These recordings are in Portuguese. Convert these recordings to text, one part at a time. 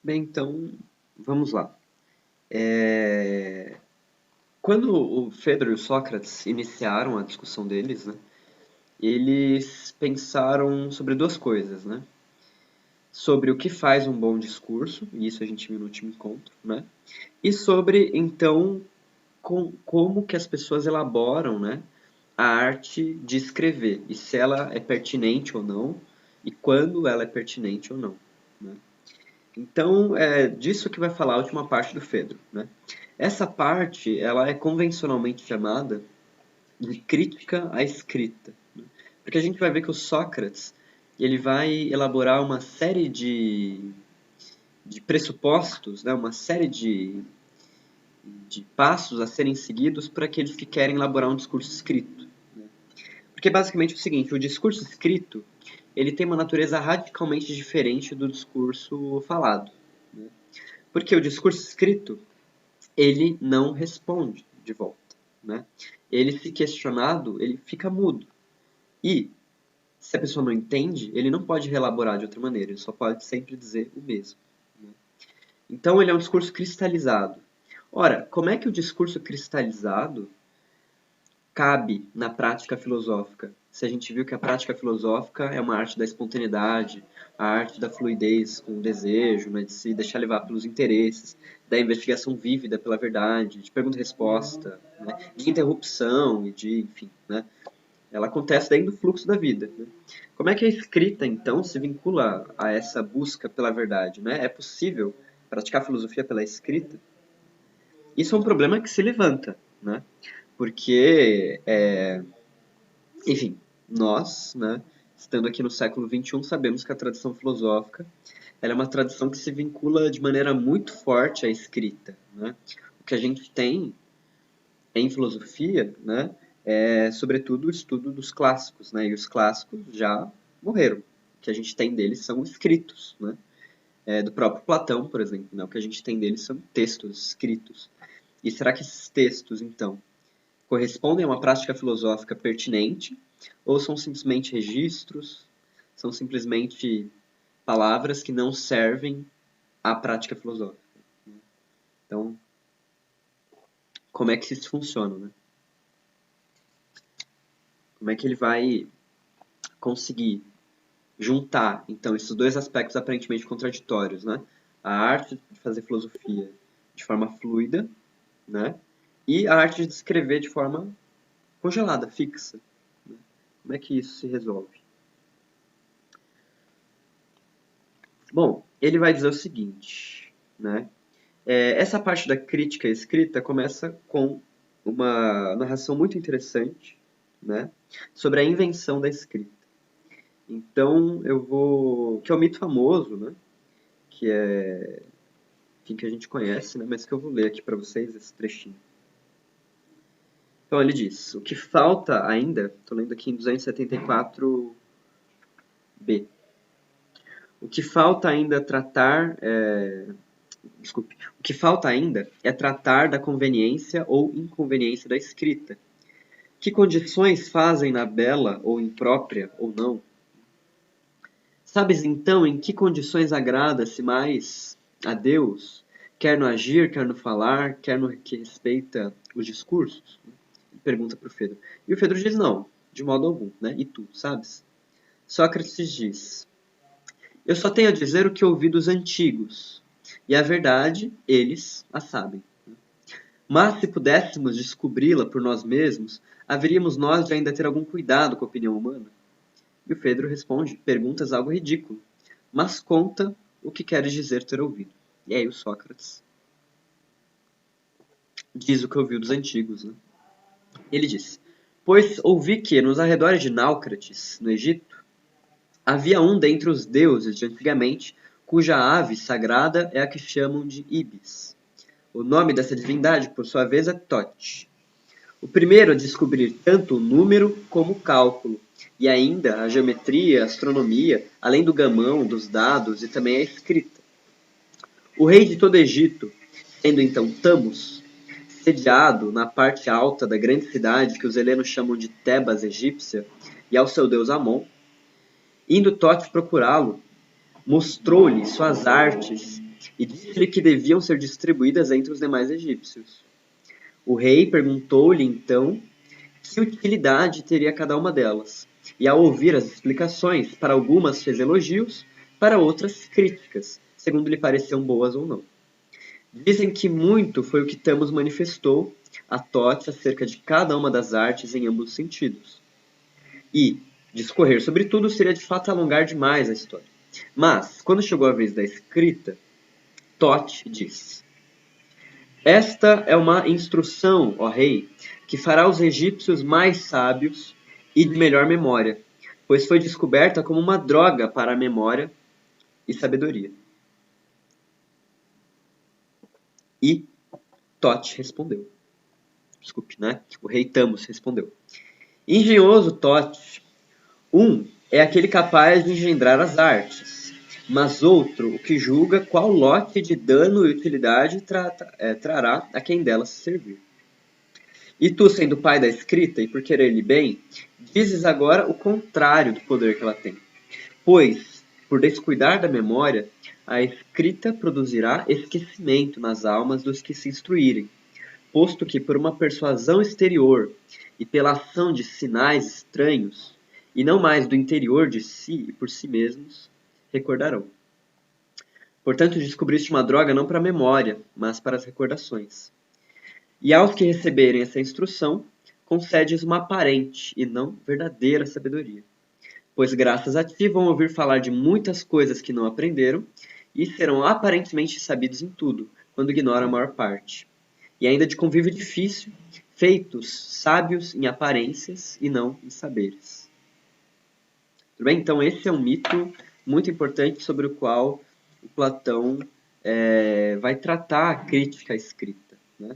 Bem, então, vamos lá. É, Quando o Fedro e o Sócrates iniciaram a discussão deles, né, eles pensaram sobre duas coisas, né? Sobre o que faz um bom discurso, e isso a gente viu no último encontro, né? E sobre, então, como que as pessoas elaboram, né, a arte de escrever, e se ela é pertinente ou não, e quando ela é pertinente ou não, né? Então, é disso que vai falar a última parte do Fedro, né? Essa parte, ela é convencionalmente chamada de crítica à escrita, né? Porque a gente vai ver que o Sócrates, ele vai elaborar uma série de pressupostos, né? Uma série de passos a serem seguidos para aqueles que querem elaborar um discurso escrito. Porque basicamente é o seguinte, o discurso escrito, ele tem uma natureza radicalmente diferente do discurso falado, né? Porque o discurso escrito, ele não responde de volta, né? Ele, se questionado, ele fica mudo. E, se a pessoa não entende, ele não pode reelaborar de outra maneira, ele só pode sempre dizer o mesmo, né? Então, ele é um discurso cristalizado. Ora, como é que o discurso cristalizado cabe na prática filosófica? Se a gente viu que a prática filosófica é uma arte da espontaneidade, a arte da fluidez com o desejo, né, de se deixar levar pelos interesses, da investigação vívida pela verdade, de pergunta e resposta, né, de interrupção e de, enfim, né, ela acontece dentro do fluxo da vida, né? Como é que a escrita, então, se vincula a essa busca pela verdade, né? É possível praticar filosofia pela escrita? Isso é um problema que se levanta, né? Porque enfim, nós, né, estando aqui no século XXI, sabemos que a tradição filosófica ela é uma tradição que se vincula de maneira muito forte à escrita, né? O que a gente tem em filosofia, né, é sobretudo o estudo dos clássicos, né? E os clássicos já morreram. O que a gente tem deles são escritos, né? Do próprio Platão, por exemplo, né? O que a gente tem deles são textos escritos. E será que esses textos, então, correspondem a uma prática filosófica pertinente ou são simplesmente registros, são simplesmente palavras que não servem à prática filosófica? Então, como é que isso funciona, né? Como é que ele vai conseguir juntar, então, esses dois aspectos aparentemente contraditórios, né? A arte de fazer filosofia de forma fluida, né? E a arte de escrever de forma congelada, fixa. Né? Como é que isso se resolve? Bom, ele vai dizer o seguinte, né? Essa parte da crítica escrita começa com uma narração muito interessante, né? Sobre a invenção da escrita. Então, que é um mito famoso, né? Que é, enfim, que a gente conhece, né? Mas que eu vou ler aqui para vocês esse trechinho. Então, ele diz: o que falta ainda, estou lendo aqui em 274b. O que falta ainda tratar Desculpe. O que falta ainda é tratar da conveniência ou inconveniência da escrita. Que condições fazem-na bela ou imprópria ou não? Sabes então em que condições agrada-se mais a Deus, quer no agir, quer no falar, quer no que respeita os discursos? Pergunta para o Fedro. E o Fedro diz não, de modo algum, né? E tu, sabes? Sócrates diz: eu só tenho a dizer o que ouvi dos antigos, e a verdade eles a sabem. Mas se pudéssemos descobri-la por nós mesmos, haveríamos nós de ainda ter algum cuidado com a opinião humana? E o Pedro responde: perguntas algo ridículo, mas conta o que queres dizer ter ouvido. E aí o Sócrates diz o que ouviu dos antigos, né? Ele diz: pois ouvi que nos arredores de Náucrates, no Egito, havia um dentre os deuses de antigamente, cuja ave sagrada é a que chamam de Ibis. O nome dessa divindade, por sua vez, é Tote. O primeiro a descobrir tanto o número como o cálculo, e ainda a geometria, a astronomia, além do gamão, dos dados e também a escrita. O rei de todo o Egito, sendo então Tamos, sediado na parte alta da grande cidade que os helenos chamam de Tebas egípcia, e ao seu deus Amon, indo Tote procurá-lo, mostrou-lhe suas artes e disse-lhe que deviam ser distribuídas entre os demais egípcios. O rei perguntou-lhe então que utilidade teria cada uma delas, e ao ouvir as explicações, para algumas fez elogios, para outras críticas, segundo lhe pareciam boas ou não. Dizem que muito foi o que Tamos manifestou a Thoth acerca de cada uma das artes em ambos os sentidos. E discorrer sobre tudo seria de fato alongar demais a história. Mas, quando chegou a vez da escrita, Thoth disse: Esta é uma instrução, ó rei, que fará os egípcios mais sábios e de melhor memória, pois foi descoberta como uma droga para a memória e sabedoria. E Thoth respondeu. Desculpe, né? O rei Tamos respondeu. Engenhoso Thoth, um é aquele capaz de engendrar as artes, mas outro o que julga qual lote de dano e utilidade trará a quem delas se servir. E tu, sendo pai da escrita, e por querer-lhe bem, dizes agora o contrário do poder que ela tem. Pois, por descuidar da memória, a escrita produzirá esquecimento nas almas dos que se instruírem, posto que por uma persuasão exterior e pela ação de sinais estranhos, e não mais do interior de si e por si mesmos, recordarão. Portanto, descobriste uma droga não para a memória, mas para as recordações. E aos que receberem essa instrução, concedes uma aparente e não verdadeira sabedoria. Pois graças a ti vão ouvir falar de muitas coisas que não aprenderam e serão aparentemente sabidos em tudo, quando ignoram a maior parte. E ainda de convívio difícil, feitos sábios em aparências e não em saberes. Tudo bem? Então esse é um mito muito importante sobre o qual o Platão vai tratar a crítica à escrita, né?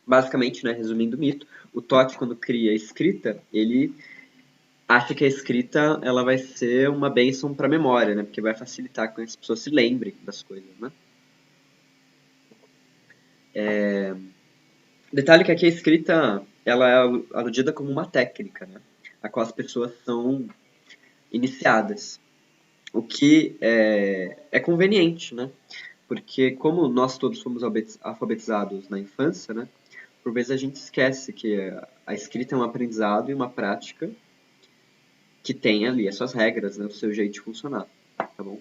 Basicamente, né, resumindo o mito, o Thoth, quando cria a escrita, ele acha que a escrita ela vai ser uma bênção para a memória, né, porque vai facilitar que as pessoas se lembrem das coisas, né? Detalhe que aqui a escrita ela é aludida como uma técnica, né, a qual as pessoas são iniciadas, o que é conveniente, né? Porque como nós todos fomos alfabetizados na infância, né, por vezes a gente esquece que a escrita é um aprendizado e uma prática que tem ali as suas regras, né, o seu jeito de funcionar, tá bom?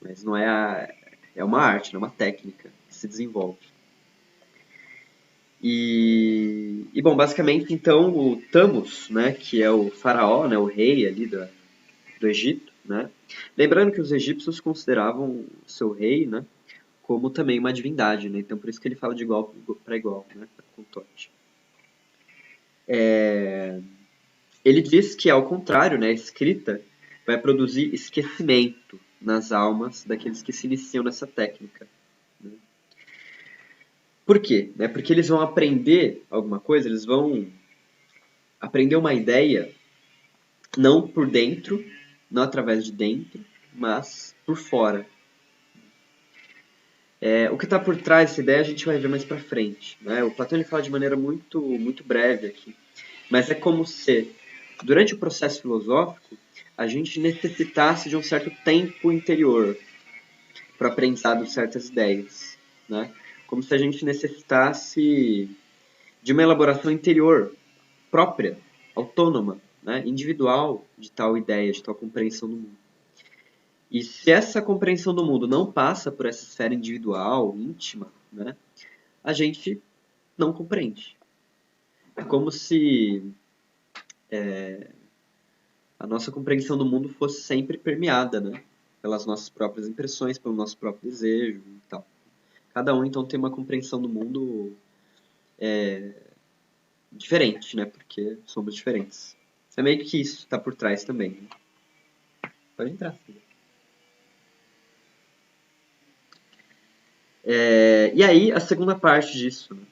Mas não é uma arte, é uma técnica que se desenvolve. E bom, basicamente, então, o Thamus, né, que é o faraó, né, o rei ali do Egito, né? Lembrando que os egípcios consideravam o seu rei, né, como também uma divindade, né? Então, por isso que ele fala de igual para igual, né, com Thoth. Ele diz que, ao contrário, né, a escrita vai produzir esquecimento nas almas daqueles que se iniciam nessa técnica. Né? Por quê? Porque eles vão aprender alguma coisa, eles vão aprender uma ideia não por dentro, não através de dentro, mas por fora. O que está por trás dessa ideia a gente vai ver mais para frente. Né? O Platão ele fala de maneira muito, muito breve aqui, mas é como se, durante o processo filosófico, a gente necessitasse de um certo tempo interior para o aprendizado de certas ideias. Né? Como se a gente necessitasse de uma elaboração interior própria, autônoma, né? Individual de tal ideia, de tal compreensão do mundo. E se essa compreensão do mundo não passa por essa esfera individual, íntima, né, a gente não compreende. É como se a nossa compreensão do mundo fosse sempre permeada, né, pelas nossas próprias impressões, pelo nosso próprio desejo e tal. Cada um, então, tem uma compreensão do mundo diferente, né, porque somos diferentes. É meio que isso está por trás também. Né? Pode entrar, filho. E aí, a segunda parte disso. Né?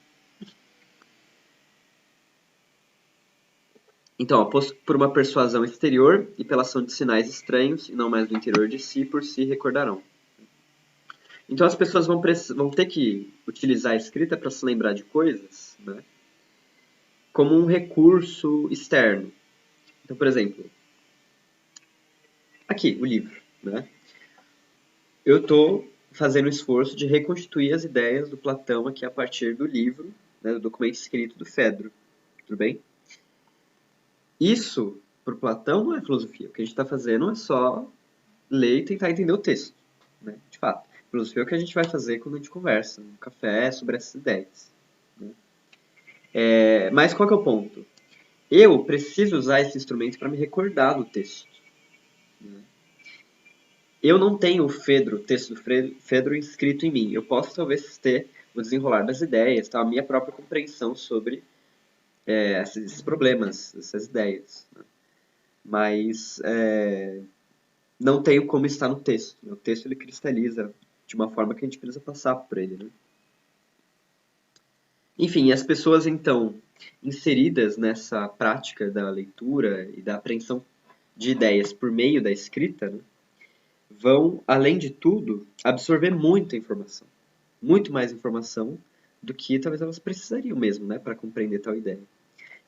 Então, aposto por uma persuasão exterior e pela ação de sinais estranhos, e não mais do interior de si, por si recordarão. Então, as pessoas vão ter que utilizar a escrita para se lembrar de coisas, né, como um recurso externo. Então, por exemplo, aqui, o livro. Né? Eu estou fazendo o esforço de reconstituir as ideias do Platão aqui a partir do livro, né, do documento escrito do Fedro. Tudo bem? Isso, para o Platão, não é filosofia. O que a gente está fazendo é só ler e tentar entender o texto. Né? De fato, filosofia é o que a gente vai fazer quando a gente conversa no café sobre essas ideias. Né? Mas qual que é o ponto? Eu preciso usar esse instrumento para me recordar do texto. Né? Eu não tenho o texto do Fedro inscrito em mim. Eu posso talvez ter o desenrolar das ideias, tá? A minha própria compreensão sobre esses problemas, essas ideias. Né? Mas não tenho como estar no texto. O texto ele cristaliza de uma forma que a gente precisa passar por ele. Né? Enfim, as pessoas então inseridas nessa prática da leitura e da apreensão de ideias por meio da escrita, né, vão, além de tudo, absorver muita informação. Muito mais informação do que talvez elas precisariam mesmo, né, para compreender tal ideia.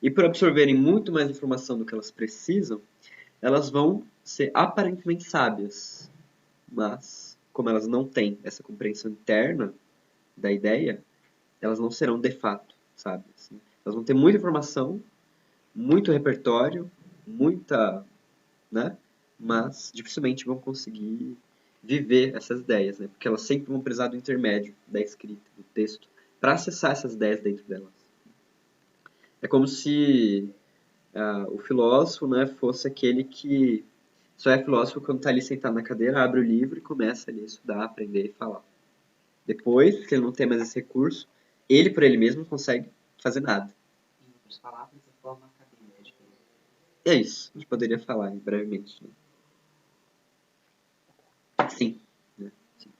E por absorverem muito mais informação do que elas precisam, elas vão ser aparentemente sábias. Mas, como elas não têm essa compreensão interna da ideia, elas não serão de fato sábias. Né? Elas vão ter muita informação, muito repertório, muita, né? Mas dificilmente vão conseguir viver essas ideias, né? Porque elas sempre vão precisar do intermédio da escrita, do texto, para acessar essas ideias dentro delas. É como se o filósofo, né, fosse aquele que só é filósofo quando está ali sentado na cadeira, abre o livro e começa ali a estudar, aprender e falar. Depois, que ele não tem mais esse recurso, ele por ele mesmo não consegue fazer nada. Em outras palavras, a forma acadêmica de filosofia. É isso, a gente poderia falar brevemente. Né? Sim. Né? Sim.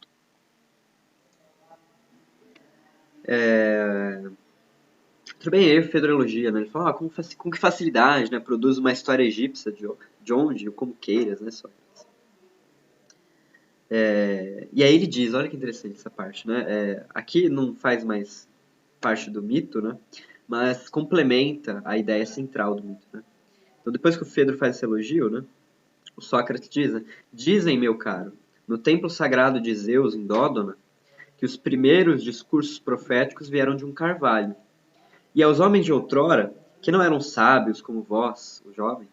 Tudo bem, aí o Fedro elogia, né? Ele fala, com que facilidade, né? Produz uma história egípcia de onde, ou como queiras, né? Sócrates. E aí ele diz, olha que interessante essa parte, né? Aqui não faz mais parte do mito, né? Mas complementa a ideia central do mito, né? Então depois que o Fedro faz esse elogio, né? O Sócrates diz, né? Dizem, meu caro, no templo sagrado de Zeus, em Dódona, que os primeiros discursos proféticos vieram de um carvalho. E aos homens de outrora, que não eram sábios como vós, os jovens,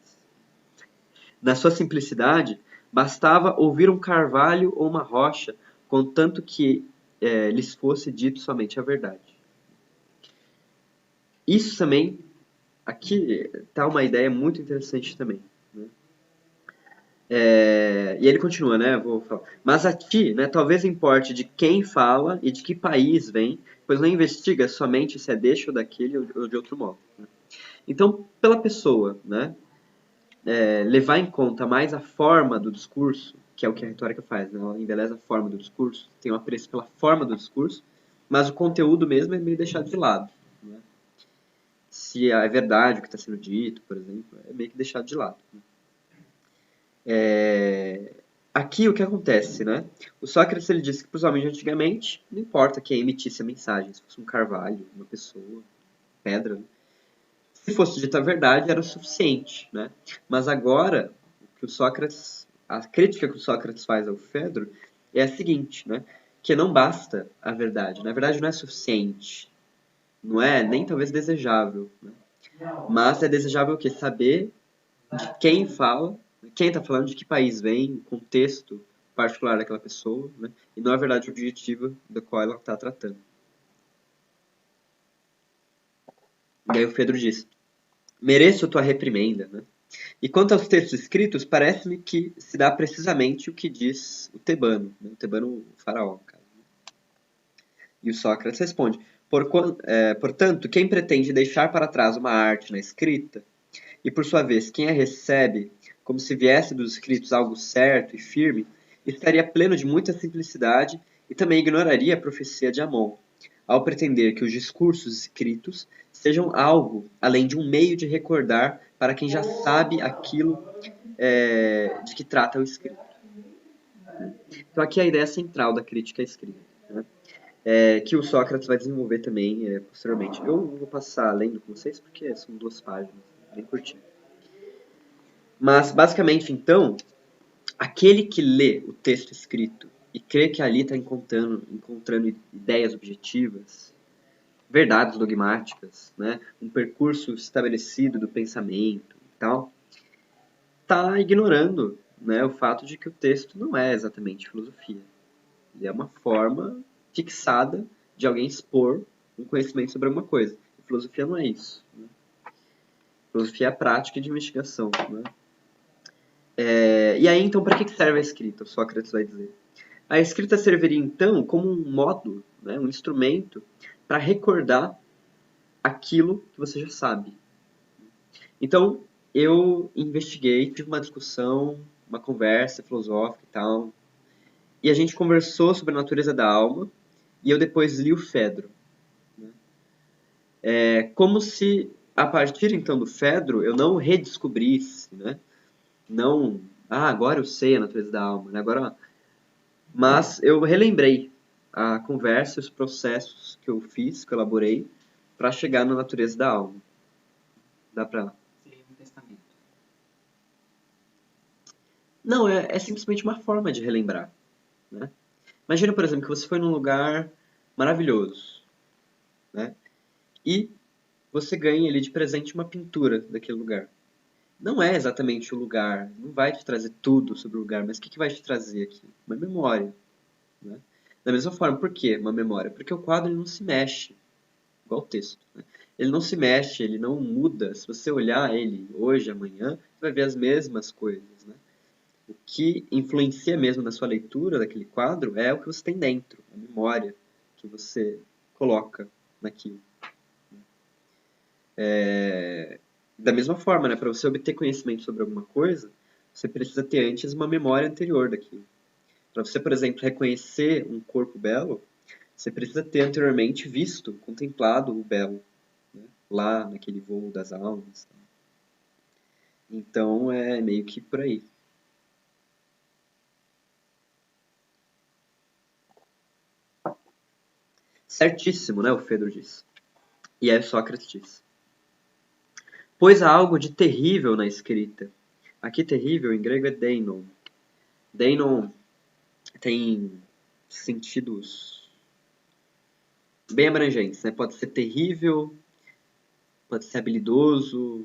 na sua simplicidade, bastava ouvir um carvalho ou uma rocha, contanto que lhes fosse dito somente a verdade. Isso também, aqui está uma ideia muito interessante também. Né? E ele continua, né? Vou falar. Mas a ti, né, talvez importe de quem fala e de que país vem, pois não investiga somente se é deste ou daquele ou de outro modo. Né? Então, pela pessoa, né, levar em conta mais a forma do discurso, que é o que a retórica faz, né? Ela embeleza a forma do discurso, tem um apreço pela forma do discurso, mas o conteúdo mesmo é meio deixado de lado. Né? Se é verdade o que está sendo dito, por exemplo, é meio que deixado de lado. Né? Aqui o que acontece, né? O Sócrates ele disse que para os homens de antigamente não importa quem emitisse a mensagem, se fosse um carvalho, uma pessoa, pedra, né? Se fosse dita a verdade era o suficiente, né? Mas agora o que o Sócrates, a crítica que o Sócrates faz ao Fedro é a seguinte, né? Que não basta a verdade, na verdade não é suficiente, não é nem talvez desejável, né? Mas é desejável o quê? Saber de quem fala, quem está falando, de que país vem, o contexto particular daquela pessoa, né? E não a verdade objetiva da qual ela está tratando. E aí o Pedro diz, mereço tua reprimenda, né? E quanto aos textos escritos, parece-me que se dá precisamente o que diz o tebano, né? O tebano o faraó, cara. E o Sócrates responde, portanto, quem pretende deixar para trás uma arte na escrita, e por sua vez, quem a recebe como se viesse dos escritos algo certo e firme, estaria pleno de muita simplicidade e também ignoraria a profecia de Amon, ao pretender que os discursos escritos sejam algo além de um meio de recordar para quem já sabe aquilo de que trata o escrito. Então aqui é a ideia central da crítica à escrita, né? Que o Sócrates vai desenvolver também posteriormente. Eu vou passar lendo com vocês porque são 2 páginas, bem curtinho. Mas, basicamente, então, aquele que lê o texto escrito e crê que ali está encontrando ideias objetivas, verdades dogmáticas, né? Um percurso estabelecido do pensamento e tal, está ignorando, né, o fato de que o texto não é exatamente filosofia. Ele é uma forma fixada de alguém expor um conhecimento sobre alguma coisa. A filosofia não é isso. Né? A filosofia é a prática de investigação. Né? E aí, então, para que serve a escrita? O Sócrates vai dizer. A escrita serviria, então, como um modo, né, um instrumento para recordar aquilo que você já sabe. Então, eu investiguei, tive uma discussão, uma conversa filosófica e tal, e a gente conversou sobre a natureza da alma, e eu depois li o Fedro. Né? É como se, a partir então do Fedro, eu não redescobrisse, né? Não, agora eu sei a natureza da alma, né? Agora, mas eu relembrei a conversa e os processos que eu fiz, que eu elaborei, para chegar na natureza da alma. Dá pra... Seria um testamento. Não, é simplesmente uma forma de relembrar. Né? Imagina, por exemplo, que você foi num lugar maravilhoso, né? E você ganha ali de presente uma pintura daquele lugar. Não é exatamente o lugar, não vai te trazer tudo sobre o lugar, mas o que vai te trazer aqui? Uma memória. Né? Da mesma forma, por que uma memória? Porque o quadro ele não se mexe, igual o texto. Né? Ele não se mexe, ele não muda. Se você olhar ele hoje, amanhã, você vai ver as mesmas coisas. Né? O que influencia mesmo na sua leitura daquele quadro é o que você tem dentro, a memória que você coloca naquilo. Da mesma forma, né, para você obter conhecimento sobre alguma coisa, você precisa ter antes uma memória anterior daquilo. Para você, por exemplo, reconhecer um corpo belo, você precisa ter anteriormente visto, contemplado o belo, né, lá naquele voo das almas. Então é meio que por aí. Certíssimo, né, o Fedro diz. E aí Sócrates diz. Pois há algo de terrível na escrita. Aqui terrível em grego é deinon. Deinon tem sentidos bem abrangentes, né? Pode ser terrível, pode ser habilidoso,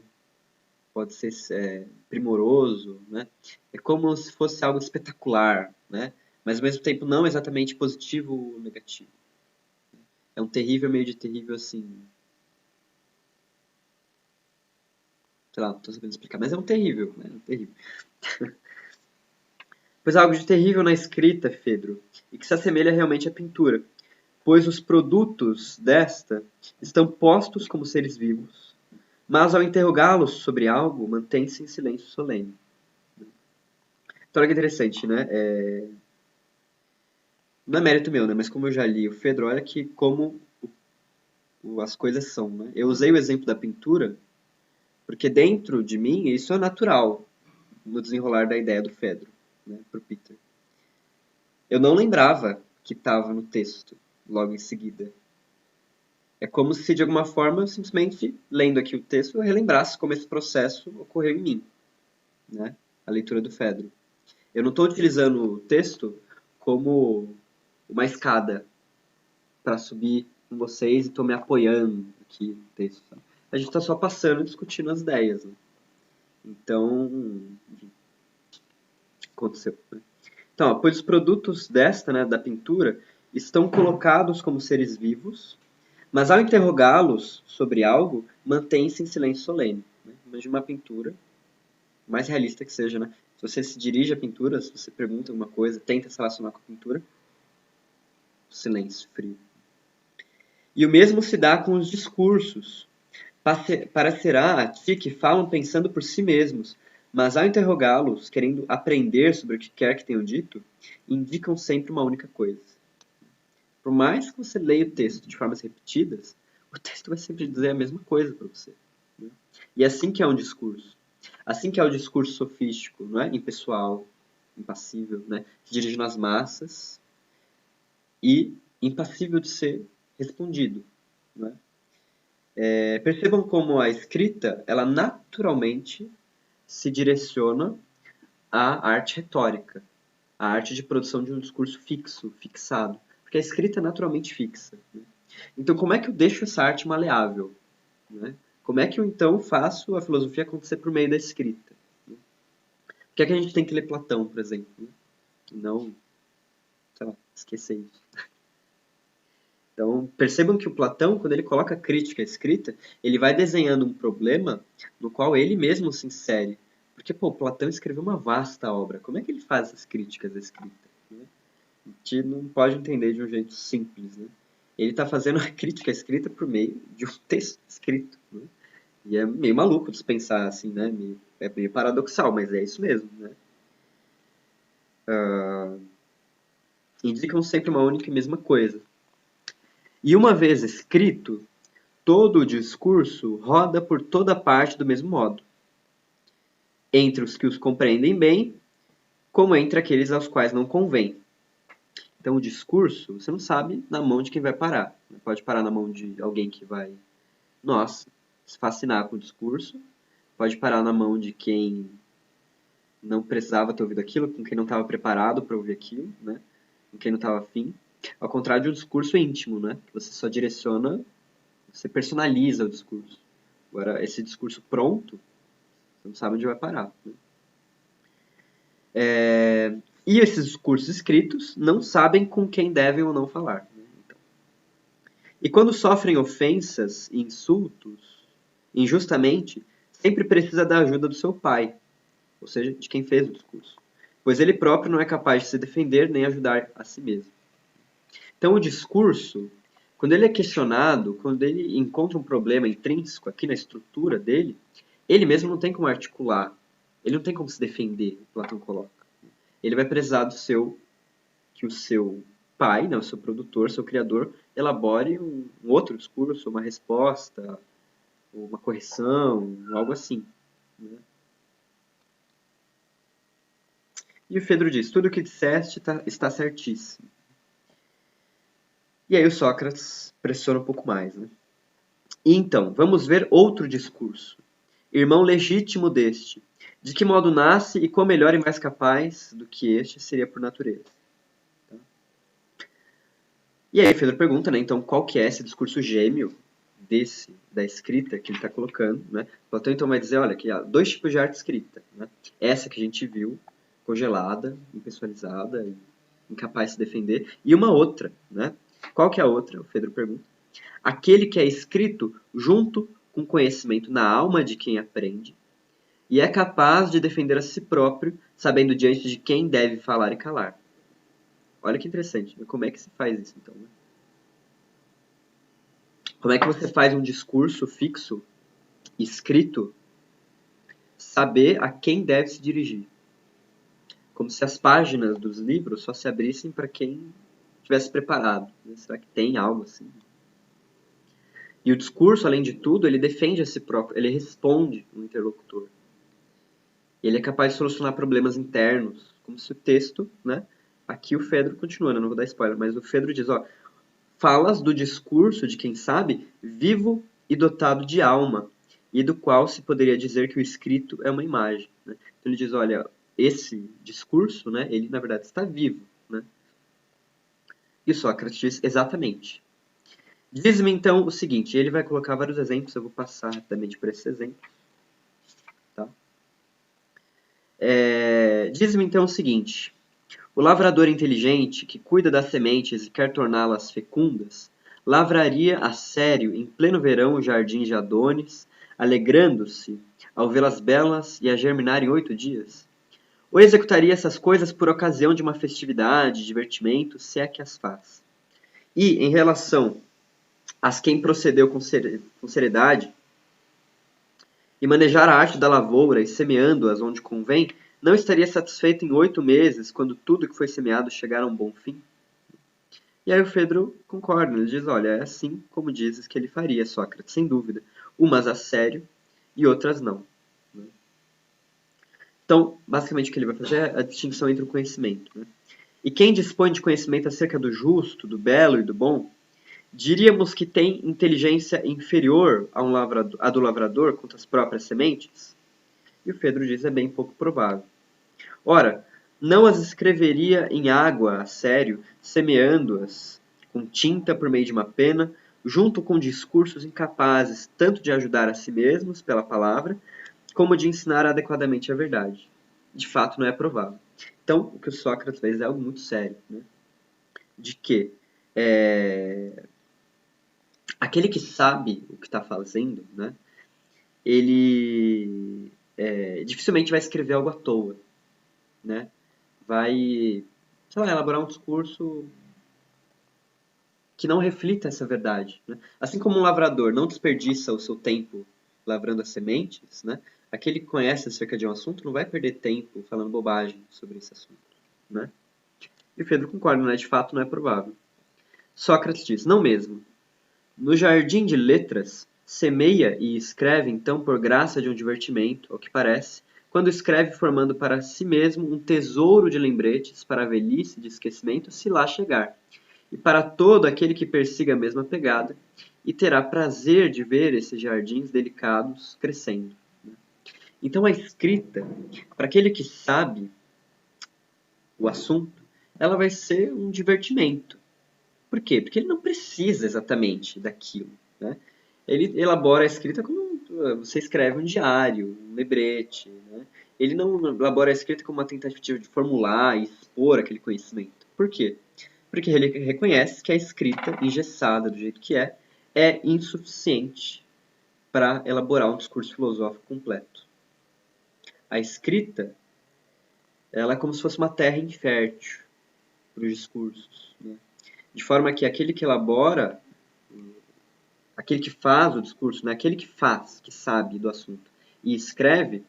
pode ser primoroso, né? É como se fosse algo espetacular, né? Mas ao mesmo tempo não exatamente positivo ou negativo. É um terrível meio de terrível assim. Sei lá, não tô sabendo explicar, mas é um terrível, né? É um terrível. Pois há algo de terrível na escrita, Fedro, e que se assemelha realmente à pintura, pois os produtos desta estão postos como seres vivos, mas ao interrogá-los sobre algo, mantém-se em silêncio solene. Então, olha que interessante, né? Não é mérito meu, né? Mas como eu já li o Fedro, olha que como as coisas são, né? Eu usei o exemplo da pintura, porque dentro de mim isso é natural no desenrolar da ideia do Fedro, né? Pro Peter. Eu não lembrava que estava no texto logo em seguida. É como se, de alguma forma, eu simplesmente, lendo aqui o texto, eu relembrasse como esse processo ocorreu em mim, né? A leitura do Fedro. Eu não estou utilizando o texto como uma escada para subir com vocês e estou me apoiando aqui no texto. Sabe? A gente está só passando e discutindo as ideias. Né? Então, enfim, aconteceu. Né? Então, ó, pois os produtos desta, né, da pintura, estão colocados como seres vivos, mas ao interrogá-los sobre algo, mantém-se em silêncio solene. Né? Imagina uma pintura, mais realista que seja, né? Se você se dirige à pintura, se você pergunta alguma coisa, tenta se relacionar com a pintura, silêncio, frio. E o mesmo se dá com os discursos. Parecerá a ti que falam pensando por si mesmos, mas ao interrogá-los, querendo aprender sobre o que quer que tenham dito, indicam sempre uma única coisa. Por mais que você leia o texto de formas repetidas, o texto vai sempre dizer a mesma coisa para você. Né? E é assim que é um discurso. Assim que é o discurso sofístico, não é? Impessoal, impassível, né? Dirigido às massas e impassível de ser respondido. Né? Percebam como a escrita, ela naturalmente se direciona à arte retórica, a arte de produção de um discurso fixado, porque a escrita é naturalmente fixa, né? Então, como é que eu deixo essa arte maleável, né? Como é que eu, então, faço a filosofia acontecer por meio da escrita? Né? Por que é que a gente tem que ler Platão, por exemplo? Né? Não, sei lá, esquecer isso. Então, percebam que o Platão, quando ele coloca crítica à escrita, ele vai desenhando um problema no qual ele mesmo se insere. Porque, pô, Platão escreveu uma vasta obra. Como é que ele faz essas críticas à escrita? Né? A gente não pode entender de um jeito simples, né? Ele está fazendo a crítica à escrita por meio de um texto escrito, né? E é meio maluco de se pensar assim, né? É meio paradoxal, mas é isso mesmo, né? Indicam sempre uma única e mesma coisa. E uma vez escrito, todo o discurso roda por toda parte do mesmo modo, entre os que os compreendem bem, como entre aqueles aos quais não convém. Então, o discurso, você não sabe na mão de quem vai parar. Pode parar na mão de alguém que vai, nossa, se fascinar com o discurso. Pode parar na mão de quem não precisava ter ouvido aquilo, com quem não estava preparado para ouvir aquilo, né? Com quem não estava afim. Ao contrário de um discurso íntimo, né? Que você só direciona, você personaliza o discurso. Agora, esse discurso pronto, você não sabe onde vai parar. Né? E esses discursos escritos não sabem com quem devem ou não falar. Né? Então. E quando sofrem ofensas e insultos, injustamente, sempre precisa da ajuda do seu pai, ou seja, de quem fez o discurso, pois ele próprio não é capaz de se defender nem ajudar a si mesmo. Então, o discurso, quando ele é questionado, quando ele encontra um problema intrínseco aqui na estrutura dele, ele mesmo não tem como articular, ele não tem como se defender, o Platão coloca. Ele vai precisar que o seu pai, né, o seu produtor, seu criador, elabore um outro discurso, uma resposta, uma correção, algo assim. Né? E o Fedro diz, tudo o que disseste está certíssimo. E aí o Sócrates pressiona um pouco mais. Né? E então, vamos ver outro discurso. Irmão legítimo deste. De que modo nasce e quão melhor e mais capaz do que este seria por natureza. Tá? E aí Fedro pergunta, né, então, qual que é esse discurso gêmeo da escrita que ele está colocando. Né? Platão então vai dizer, olha, que há dois tipos de arte escrita. Né? Essa que a gente viu, congelada, impessoalizada, incapaz de se defender, e uma outra. Né? Qual que é a outra? O Fedro pergunta. Aquele que é escrito junto com conhecimento na alma de quem aprende, e é capaz de defender a si próprio, sabendo diante de quem deve falar e calar. Olha que interessante. Como é que se faz isso, então? Né? Como é que você faz um discurso fixo, escrito, saber a quem deve se dirigir? Como se as páginas dos livros só se abrissem para quem estivesse preparado. Né? Será que tem algo assim? E o discurso, além de tudo, ele defende a si próprio, ele responde o interlocutor. Ele é capaz de solucionar problemas internos, como se o texto, né? Aqui o Fedro continua, né? Não vou dar spoiler, mas o Fedro diz, ó, falas do discurso de quem sabe, vivo e dotado de alma, e do qual se poderia dizer que o escrito é uma imagem. Né? Então ele diz, olha, esse discurso, né? Ele na verdade está vivo, né? E Sócrates diz, exatamente. Diz-me então o seguinte, ele vai colocar vários exemplos, eu vou passar rapidamente por esses exemplos. Tá? Diz-me então o seguinte, o lavrador inteligente, que cuida das sementes e quer torná-las fecundas, lavraria a sério em pleno verão o jardim de Adonis, alegrando-se ao vê-las belas e a germinar em 8 dias? Ou executaria essas coisas por ocasião de uma festividade, divertimento, se é que as faz? E, em relação às quem procedeu com seriedade e manejar a arte da lavoura e semeando-as onde convém, não estaria satisfeito em 8 meses, quando tudo que foi semeado chegar a um bom fim? E aí o Fedro concorda, ele diz, olha, é assim como dizes que ele faria, Sócrates, sem dúvida. Umas a sério e outras não. Então, basicamente o que ele vai fazer é a distinção entre o conhecimento. Né? E quem dispõe de conhecimento acerca do justo, do belo e do bom, diríamos que tem inteligência inferior à do lavrador quanto às próprias sementes? E o Fedro diz, é bem pouco provável. Ora, não as escreveria em água a sério, semeando-as com tinta por meio de uma pena, junto com discursos incapazes tanto de ajudar a si mesmos pela palavra, como de ensinar adequadamente a verdade. De fato, não é provável. Então, o que o Sócrates fez é algo muito sério, né? De que aquele que sabe o que está fazendo, né? Ele dificilmente vai escrever algo à toa, né? Vai, sei lá, elaborar um discurso que não reflita essa verdade, né? Assim como um lavrador não desperdiça o seu tempo lavrando as sementes, né? Aquele que conhece acerca de um assunto não vai perder tempo falando bobagem sobre esse assunto, né? E o Pedro concorda, né? De fato, não é provável. Sócrates diz, não mesmo. No jardim de letras, semeia e escreve então por graça de um divertimento, ao que parece, quando escreve formando para si mesmo um tesouro de lembretes para a velhice de esquecimento se lá chegar, e para todo aquele que persiga a mesma pegada, e terá prazer de ver esses jardins delicados crescendo. Então a escrita, para aquele que sabe o assunto, ela vai ser um divertimento. Por quê? Porque ele não precisa exatamente daquilo, né? Ele elabora a escrita como você escreve um diário, um lembrete, né? Ele não elabora a escrita como uma tentativa de formular e expor aquele conhecimento. Por quê? Porque ele reconhece que a escrita, engessada do jeito que é insuficiente para elaborar um discurso filosófico completo. A escrita, ela é como se fosse uma terra infértil para os discursos, né? De forma que aquele que elabora, aquele que faz o discurso, né? Aquele que faz, que sabe do assunto e escreve,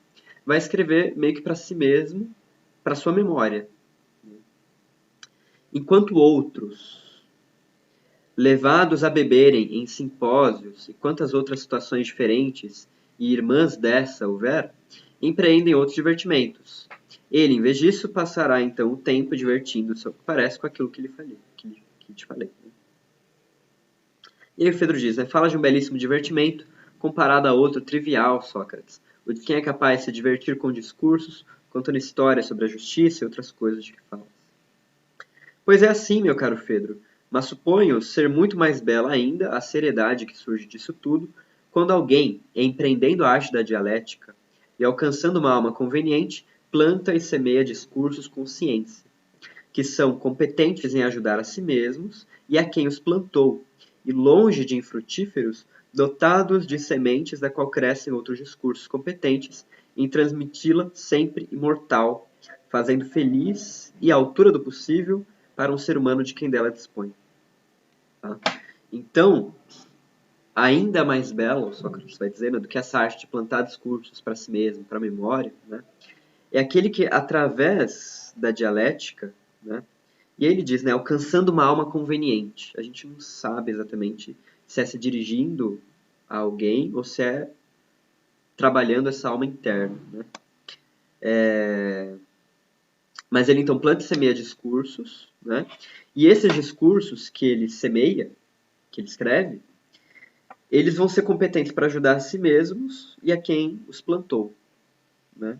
vai escrever meio que para si mesmo, para sua memória. Enquanto outros, levados a beberem em simpósios e quantas outras situações diferentes e irmãs dessa houver, empreendem outros divertimentos. Ele, em vez disso, passará então o tempo divertindo-se, ao que parece, com aquilo que lhe falei, que te falei. E aí o Fedro diz, né, fala de um belíssimo divertimento comparado a outro trivial, Sócrates, o de quem é capaz de se divertir com discursos, contando histórias sobre a justiça e outras coisas de que fala. Pois é assim, meu caro Fedro, mas suponho ser muito mais bela ainda a seriedade que surge disso tudo, quando alguém, empreendendo a arte da dialética e alcançando uma alma conveniente, planta e semeia discursos com ciência, que são competentes em ajudar a si mesmos e a quem os plantou, e longe de infrutíferos, dotados de sementes da qual crescem outros discursos competentes em transmiti-la sempre imortal, fazendo feliz e à altura do possível para um ser humano de quem dela dispõe. Tá? Então, ainda mais belo, Sócrates vai dizendo, do que essa arte de plantar discursos para si mesmo, para a memória, né? É aquele que, através da dialética, né? E ele diz, né, alcançando uma alma conveniente. A gente não sabe exatamente se é se dirigindo a alguém ou se é trabalhando essa alma interna, né? Mas ele então planta e semeia discursos, né? E esses discursos que ele semeia, que ele escreve, eles vão ser competentes para ajudar a si mesmos e a quem os plantou, né?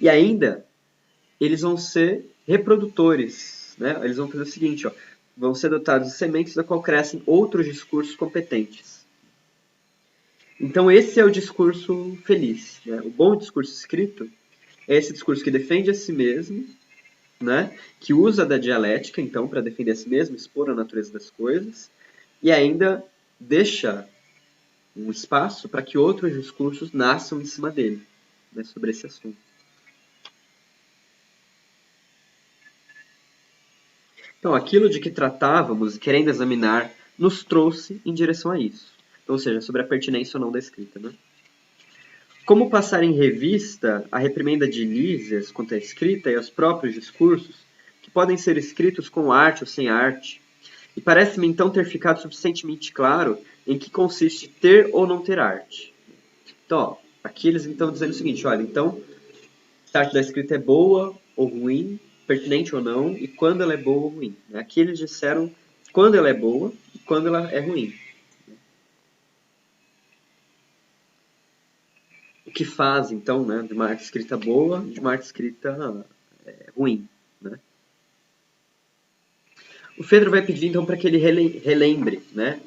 E ainda, eles vão ser reprodutores, né? Eles vão fazer o seguinte, ó, vão ser dotados de sementes da qual crescem outros discursos competentes. Então esse é o discurso feliz, né? O bom discurso escrito é esse discurso que defende a si mesmo, né? Que usa da dialética, então, para defender a si mesmo, expor a natureza das coisas, e ainda deixa um espaço para que outros discursos nasçam em cima dele, né? Sobre esse assunto. Então, aquilo de que tratávamos, querendo examinar, nos trouxe em direção a isso. Ou seja, sobre a pertinência ou não da escrita. Né? Como passar em revista a reprimenda de Lísias quanto à escrita e aos próprios discursos, que podem ser escritos com arte ou sem arte, e parece-me então ter ficado suficientemente claro em que consiste ter ou não ter arte. Então, ó, aqui eles estão dizendo o seguinte, olha, então, se a arte da escrita é boa ou ruim, pertinente ou não, e quando ela é boa ou ruim. Aqui eles disseram quando ela é boa e quando ela é ruim. O que faz, então, né, de uma arte escrita boa e de uma arte escrita ruim. O Fedro vai pedir então para que ele relembre, né,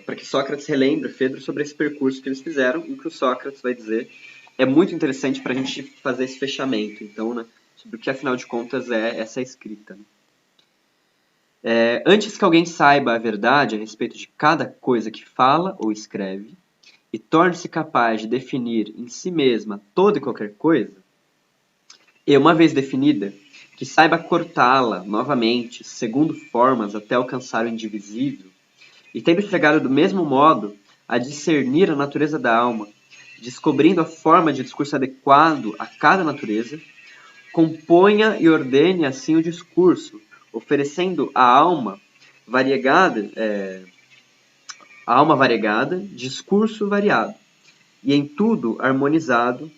para que Sócrates relembre o Fedro sobre esse percurso que eles fizeram, e o que o Sócrates vai dizer é muito interessante para a gente fazer esse fechamento, então, né, sobre o que afinal de contas é essa escrita. Antes que alguém saiba a verdade a respeito de cada coisa que fala ou escreve, e torne-se capaz de definir em si mesma toda e qualquer coisa, e uma vez definida, que saiba cortá-la novamente, segundo formas até alcançar o indivisível, e tendo chegado do mesmo modo a discernir a natureza da alma, descobrindo a forma de discurso adequado a cada natureza, componha e ordene assim o discurso, oferecendo a alma variegada, discurso variado, e em tudo harmonizado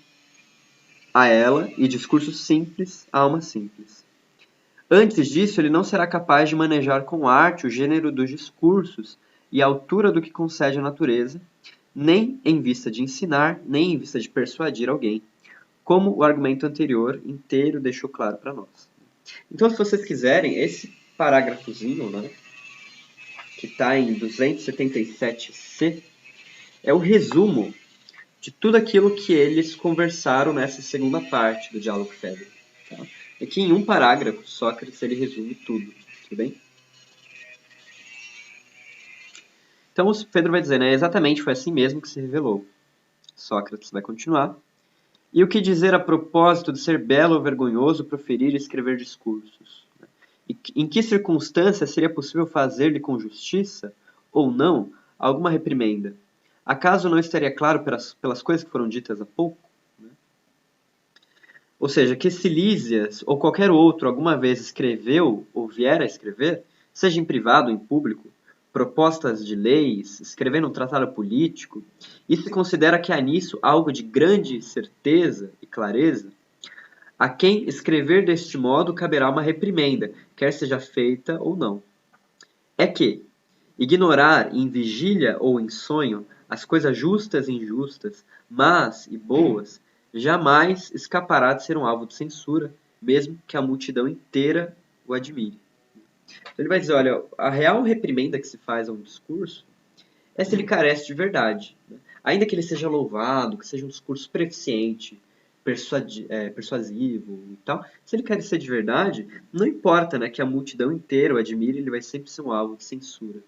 a ela, e discurso simples a alma simples. Antes disso, ele não será capaz de manejar com arte o gênero dos discursos e a altura do que concede a natureza, nem em vista de ensinar, nem em vista de persuadir alguém, como o argumento anterior inteiro deixou claro para nós. Então, se vocês quiserem, esse parágrafozinho, né, que está em 277c, é o resumo de tudo aquilo que eles conversaram nessa segunda parte do diálogo Fedro. Tá? Aqui em um parágrafo, Sócrates ele resume tudo, tudo bem? Então, o Fedro vai dizer, né, exatamente foi assim mesmo que se revelou. Sócrates vai continuar. E o que dizer a propósito de ser belo ou vergonhoso proferir e escrever discursos? E em que circunstâncias seria possível fazer-lhe com justiça, ou não, alguma reprimenda? Acaso não estaria claro pelas coisas que foram ditas há pouco? Ou seja, que se Lísias ou qualquer outro alguma vez escreveu ou vier a escrever, seja em privado ou em público, propostas de leis, escrevendo um tratado político, e se considera que há nisso algo de grande certeza e clareza, a quem escrever deste modo caberá uma reprimenda, quer seja feita ou não. É que ignorar em vigília ou em sonho as coisas justas e injustas, más e boas, jamais escapará de ser um alvo de censura, mesmo que a multidão inteira o admire. Então ele vai dizer, olha, a real reprimenda que se faz a um discurso é se ele carece de verdade. Né? Ainda que ele seja louvado, que seja um discurso preficiente, persuasivo e tal, se ele carecer de verdade, não importa, né, que a multidão inteira o admire, ele vai sempre ser um alvo de censura.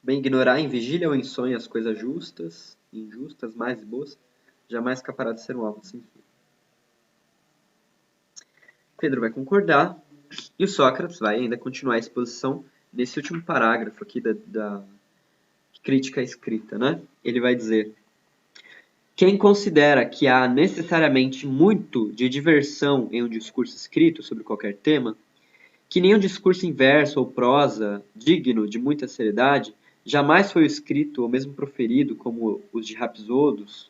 Bem, ignorar em vigília ou em sonho as coisas justas, injustas, mais boas, jamais escapará de ser um alvo de censura. Pedro vai concordar, e o Sócrates vai ainda continuar a exposição nesse último parágrafo aqui da crítica escrita, né? Ele vai dizer: quem considera que há necessariamente muito de diversão em um discurso escrito sobre qualquer tema, que nenhum discurso em verso ou prosa digno de muita seriedade jamais foi escrito ou mesmo proferido como os de Rapsodos,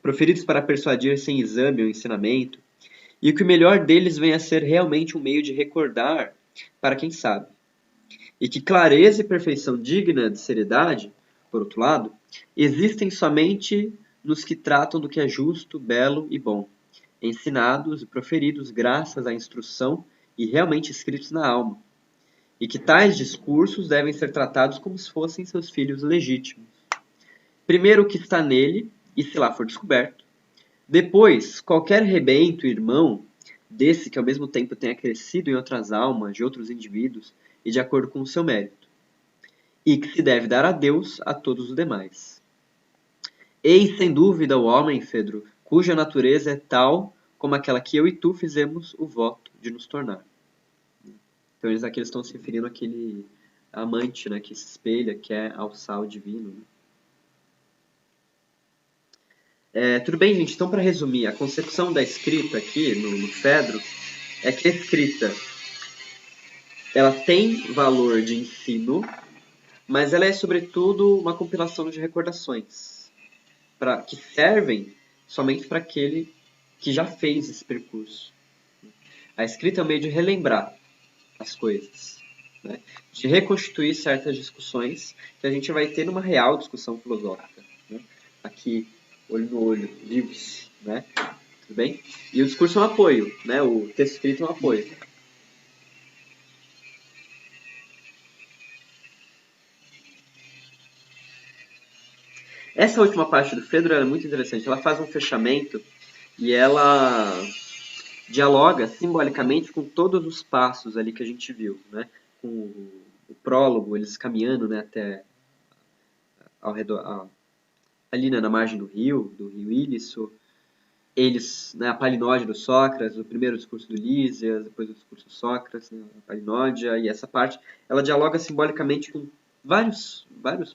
proferidos para persuadir sem exame ou ensinamento, e que o melhor deles venha a ser realmente um meio de recordar para quem sabe. E que clareza e perfeição digna de seriedade, por outro lado, existem somente nos que tratam do que é justo, belo e bom, ensinados e proferidos graças à instrução e realmente escritos na alma, e que tais discursos devem ser tratados como se fossem seus filhos legítimos. Primeiro o que está nele, e se lá for descoberto. Depois, qualquer rebento irmão desse que ao mesmo tempo tenha crescido em outras almas de outros indivíduos e de acordo com o seu mérito, e que se deve dar a Deus a todos os demais. Eis sem dúvida o homem, Fedro, cuja natureza é tal como aquela que eu e tu fizemos o voto de nos tornar. Então eles aqui estão se referindo àquele amante, né, que se espelha, que é ao sal divino. Tudo bem, gente? Então, para resumir, a concepção da escrita aqui no Fedro é que a escrita ela tem valor de ensino, mas ela é, sobretudo, uma compilação de recordações que servem somente para aquele que já fez esse percurso. A escrita é um meio de relembrar as coisas, né? De reconstituir certas discussões que a gente vai ter numa real discussão filosófica. Né? Aqui, olho no olho, vivos, né? tudo bem? E o discurso é um apoio, né? O texto escrito é um apoio. Essa última parte do Fedro é muito interessante. Ela faz um fechamento e ela dialoga simbolicamente com todos os passos ali que a gente viu, né? Com o prólogo, eles caminhando, né, até ao redor, ali, né, na margem do rio Ilício, eles, né, a palinódia do Sócrates, o primeiro discurso do Lísias, depois o discurso do Sócrates, né, a palinódia, e essa parte, ela dialoga simbolicamente com vários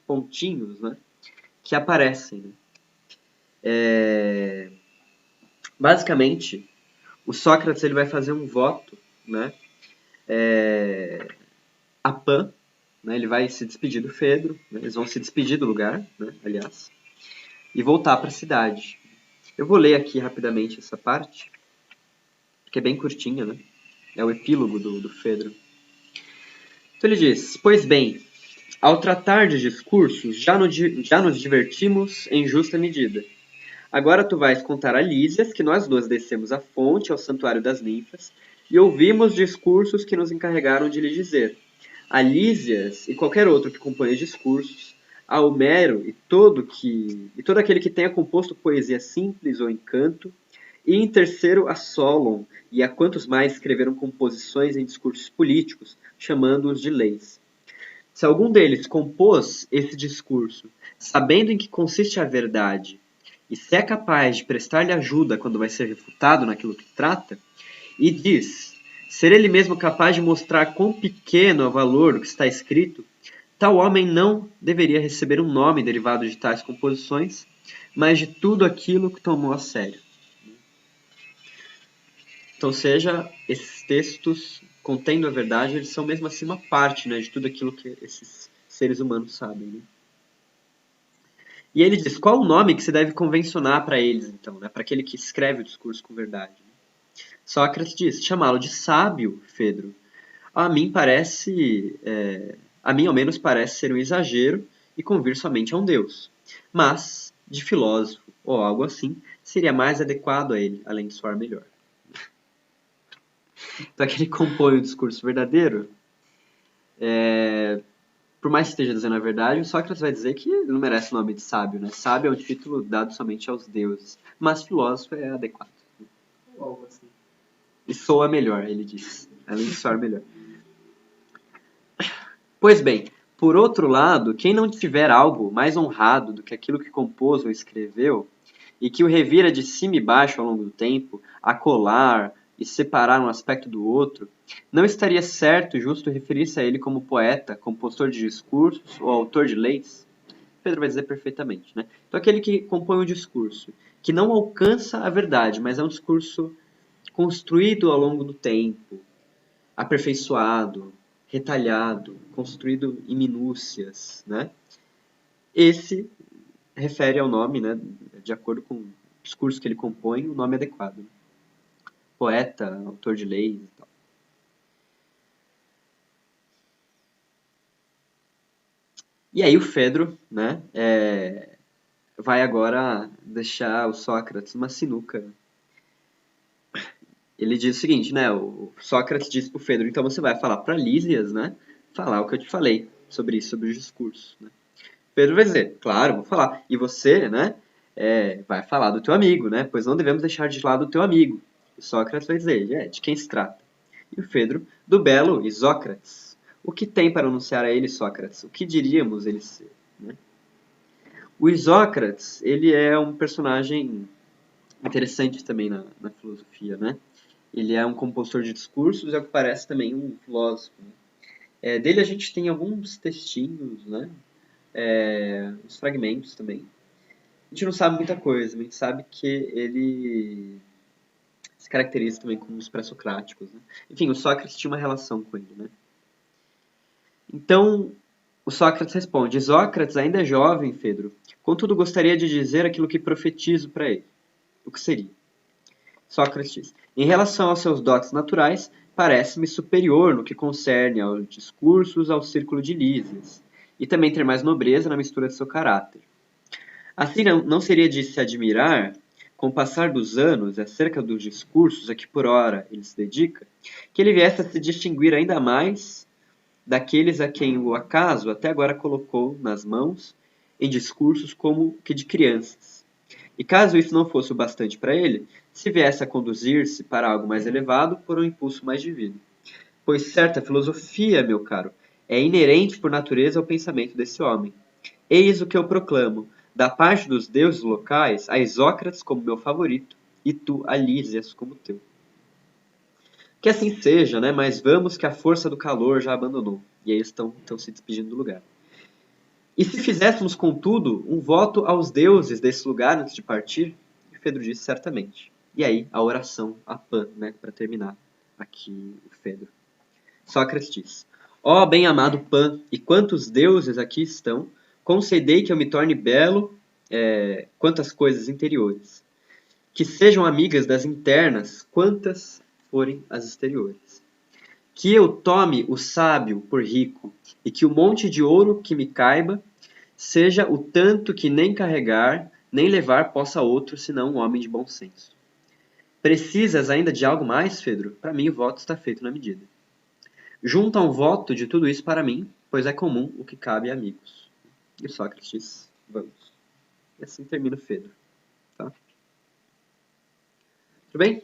pontinhos, né, que aparecem. Né? Basicamente, o Sócrates ele vai fazer um voto, né, a Pan, né, ele vai se despedir do Fedro, né, eles vão se despedir do lugar, né, aliás, e voltar para a cidade. Eu vou ler aqui rapidamente essa parte, que é bem curtinha, né? É o epílogo do Fedro. Então ele diz: Pois bem, ao tratar de discursos, já nos divertimos em justa medida. Agora tu vais contar a Lísias que nós duas descemos a fonte ao santuário das ninfas e ouvimos discursos que nos encarregaram de lhe dizer. A Lísias e qualquer outro que componha discursos, a Homero e todo aquele que tenha composto poesia simples ou encanto, e em terceiro a Solon e a quantos mais escreveram composições em discursos políticos, chamando-os de leis. Se algum deles compôs esse discurso, sabendo em que consiste a verdade, e se é capaz de prestar-lhe ajuda quando vai ser refutado naquilo que trata, e diz ser ele mesmo capaz de mostrar quão pequeno é o valor do que está escrito, tal homem não deveria receber um nome derivado de tais composições, mas de tudo aquilo que tomou a sério. Então, seja, esses textos contendo a verdade, eles são mesmo assim uma parte, né, de tudo aquilo que esses seres humanos sabem. Né? E ele diz, qual o nome que se deve convencionar para eles, então, né, para aquele que escreve o discurso com verdade? Sócrates diz, chamá-lo de sábio, Fedro. A mim ao menos parece ser um exagero e convir somente a um Deus. Mas, de filósofo ou algo assim, seria mais adequado a ele, além de soar melhor. Então, aquele compõe o discurso verdadeiro, por mais que esteja dizendo a verdade, o Sócrates vai dizer que ele não merece o nome de sábio, né? Sábio é um título dado somente aos deuses, mas filósofo é adequado. Ou algo assim. E soa melhor, ele diz, além de soar melhor. Pois bem, por outro lado, quem não tiver algo mais honrado do que aquilo que compôs ou escreveu, e que o revira de cima e baixo ao longo do tempo, a colar e separar um aspecto do outro, não estaria certo e justo referir-se a ele como poeta, compositor de discursos ou autor de leis? Pedro vai dizer perfeitamente, né? Então aquele que compõe um discurso, que não alcança a verdade, mas é um discurso construído ao longo do tempo, aperfeiçoado, retalhado, construído em minúcias, né? Esse refere ao nome, né, de acordo com o discurso que ele compõe, o nome adequado. Poeta, autor de leis e tal. E aí o Fedro, né, vai agora deixar o Sócrates uma sinuca. Ele diz o seguinte, né, o Sócrates diz pro Fedro, então você vai falar para Lísias, né, falar o que eu te falei sobre isso, sobre os discursos, né. Pedro vai dizer, claro, vou falar. E você, né, vai falar do teu amigo, né, pois não devemos deixar de lado o teu amigo. E Sócrates vai dizer, de quem se trata? E o Fedro, do belo Isócrates. O que tem para anunciar a ele, Sócrates? O que diríamos ele ser? Né? O Isócrates, ele é um personagem interessante também na filosofia, né? Ele é um compositor de discursos e, ao que parece, também um filósofo. Né? Dele a gente tem alguns textinhos, né? Os fragmentos também. A gente não sabe muita coisa, mas a gente sabe que ele se caracteriza também como os pré-socráticos. Né? Enfim, o Sócrates tinha uma relação com ele. Né? Então, o Sócrates responde, Sócrates ainda é jovem, Fedro, contudo gostaria de dizer aquilo que profetizo para ele. O que seria? Sócrates diz, em relação aos seus dotes naturais, parece-me superior no que concerne aos discursos ao círculo de Lísias, e também ter mais nobreza na mistura de seu caráter. Assim, não seria de se admirar com o passar dos anos e acerca dos discursos a que por ora ele se dedica, que ele viesse a se distinguir ainda mais daqueles a quem o acaso até agora colocou nas mãos em discursos como que de crianças. E caso isso não fosse o bastante para ele, se viesse a conduzir-se para algo mais elevado por um impulso mais divino. Pois certa filosofia, meu caro, é inerente por natureza ao pensamento desse homem. Eis o que eu proclamo, da parte dos deuses locais, a Isócrates como meu favorito, e tu a Lísias como teu. Que assim seja, né? Mas vamos que a força do calor já abandonou. E aí estão se despedindo do lugar. E se fizéssemos, contudo, um voto aos deuses desse lugar antes de partir? E Fedro disse certamente. E aí a oração a Pan, né? Para terminar aqui o Fedro. Sócrates diz: ó bem-amado Pan, e quantos deuses aqui estão, concedei que eu me torne belo quantas coisas interiores, que sejam amigas das internas, quantas forem as exteriores. Que eu tome o sábio por rico, e que o monte de ouro que me caiba seja o tanto que nem carregar, nem levar possa outro, senão um homem de bom senso. Precisas ainda de algo mais, Fedro? Para mim o voto está feito na medida. Junta um voto de tudo isso para mim, pois é comum o que cabe a amigos. E Sócrates diz, vamos. E assim termina o Fedro. Tá? Tudo bem?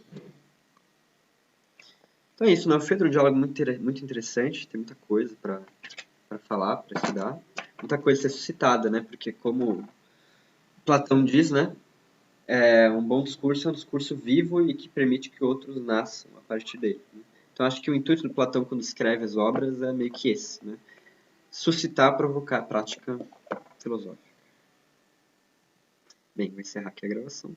Então é isso, né? O Fedro é um diálogo muito interessante, tem muita coisa para falar, para estudar. Muita coisa a ser suscitada, né? Porque como Platão diz, né? Um bom discurso é um discurso vivo e que permite que outros nasçam a partir dele. Né? Então acho que o intuito do Platão quando escreve as obras é meio que esse, né? Suscitar, provocar a prática filosófica. Bem, vou encerrar aqui a gravação.